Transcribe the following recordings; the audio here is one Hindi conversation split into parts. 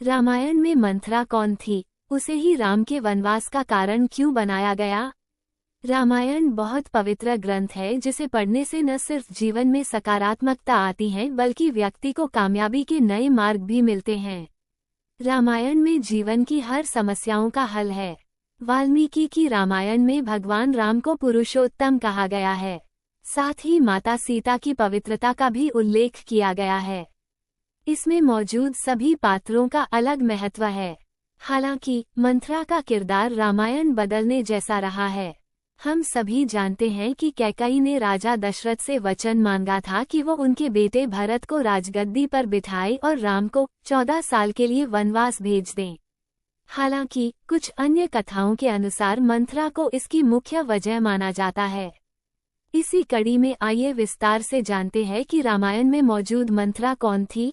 रामायण में मंथरा कौन थी? उसे ही राम के वनवास का कारण क्यों बनाया गया? रामायण बहुत पवित्र ग्रंथ है जिसे पढ़ने से न सिर्फ जीवन में सकारात्मकता आती है बल्कि व्यक्ति को कामयाबी के नए मार्ग भी मिलते हैं। रामायण में जीवन की हर समस्याओं का हल है। वाल्मीकि की रामायण में भगवान राम को पुरुषोत्तम कहा गया है। साथ ही माता सीता की पवित्रता का भी उल्लेख किया गया है। इसमें मौजूद सभी पात्रों का अलग महत्व है। हालांकि मंथरा का किरदार रामायण बदलने जैसा रहा है। हम सभी जानते हैं कि कैकेयी ने राजा दशरथ से वचन मांगा था कि वो उनके बेटे भरत को राजगद्दी पर बिठाए और राम को 14 साल के लिए वनवास भेज दें। हालांकि कुछ अन्य कथाओं के अनुसार मंथरा को इसकी मुख्य वजह माना जाता है। इसी कड़ी में आइए विस्तार से जानते हैं कि रामायण में मौजूद मंथरा कौन थी।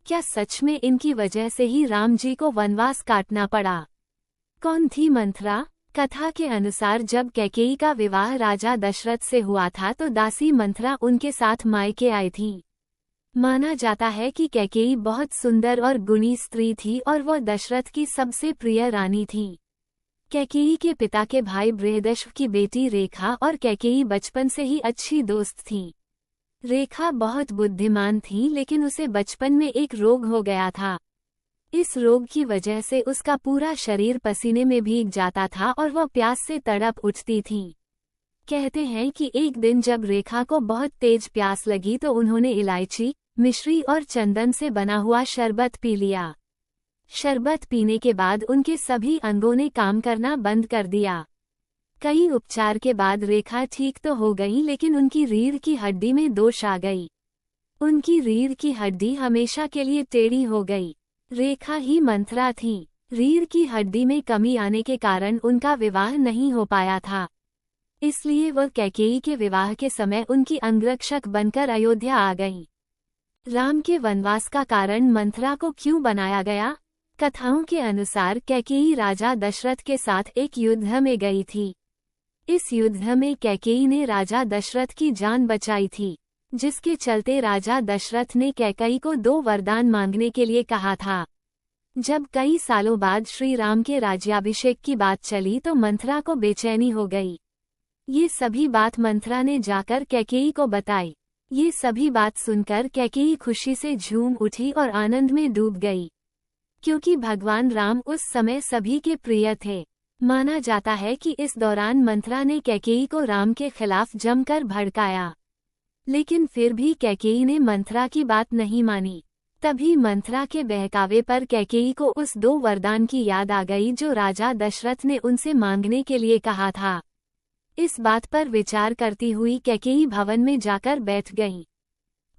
क्या सच में इनकी वजह से ही राम जी को वनवास काटना पड़ा? कौन थी मंथरा? कथा के अनुसार जब कैकेयी का विवाह राजा दशरथ से हुआ था तो दासी मंथरा उनके साथ मायके आई थी। माना जाता है कि कैकेयी बहुत सुंदर और गुणी स्त्री थी और वह दशरथ की सबसे प्रिय रानी थी। कैकेयी के पिता के भाई बृहदश्व की बेटी रेखा और कैकेयी बचपन से ही अच्छी दोस्त थीं। रेखा बहुत बुद्धिमान थी लेकिन उसे बचपन में एक रोग हो गया था। इस रोग की वजह से उसका पूरा शरीर पसीने में भीग जाता था और वह प्यास से तड़प उठती थी। कहते हैं कि एक दिन जब रेखा को बहुत तेज प्यास लगी तो उन्होंने इलायची, मिश्री और चंदन से बना हुआ शरबत पी लिया। शरबत पीने के बाद उनके सभी अंगों ने काम करना बंद कर दिया। कई उपचार के बाद रेखा ठीक तो हो गई लेकिन उनकी रीढ़ की हड्डी में दोष आ गई। उनकी रीढ़ की हड्डी हमेशा के लिए टेढ़ी हो गई। रेखा ही मंथरा थी। रीढ़ की हड्डी में कमी आने के कारण उनका विवाह नहीं हो पाया था। इसलिए वह कैकेयी के विवाह के समय उनकी अंगरक्षक बनकर अयोध्या आ गईं। राम के वनवास का कारण मंथरा को क्यों बनाया गया? कथाओं के अनुसार कैकेयी राजा दशरथ के साथ एक युद्ध में गई थी। इस युद्ध में कैकेयी ने राजा दशरथ की जान बचाई थी, जिसके चलते राजा दशरथ ने कैकेयी को 2 वरदान मांगने के लिए कहा था। जब कई सालों बाद श्री राम के राज्याभिषेक की बात चली तो मंथरा को बेचैनी हो गई। ये सभी बात मंथरा ने जाकर कैकेयी को बताई। ये सभी बात सुनकर कैकेयी खुशी से झूम उठी और आनंद में डूब गई, क्योंकि भगवान राम उस समय सभी के प्रिय थे। माना जाता है कि इस दौरान मंथरा ने कैकेयी को राम के खिलाफ जमकर भड़काया, लेकिन फिर भी कैकेयी ने मंथरा की बात नहीं मानी। तभी मंथरा के बहकावे पर कैकेयी को उस 2 वरदान की याद आ गई जो राजा दशरथ ने उनसे मांगने के लिए कहा था। इस बात पर विचार करती हुई कैकेयी भवन में जाकर बैठ गईं।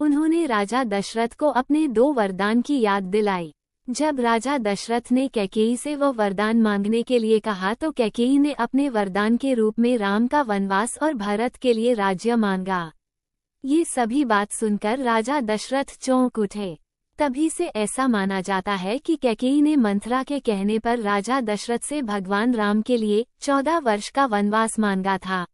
उन्होंने राजा दशरथ को अपने 2 वरदान की याद दिलाई। जब राजा दशरथ ने कैकेयी से वो वरदान मांगने के लिए कहा तो कैकेयी ने अपने वरदान के रूप में राम का वनवास और भरत के लिए राज्य मांगा। ये सभी बात सुनकर राजा दशरथ चौंक उठे। तभी से ऐसा माना जाता है कि कैकेयी ने मंथरा के कहने पर राजा दशरथ से भगवान राम के लिए 14 वर्ष का वनवास मांगा था।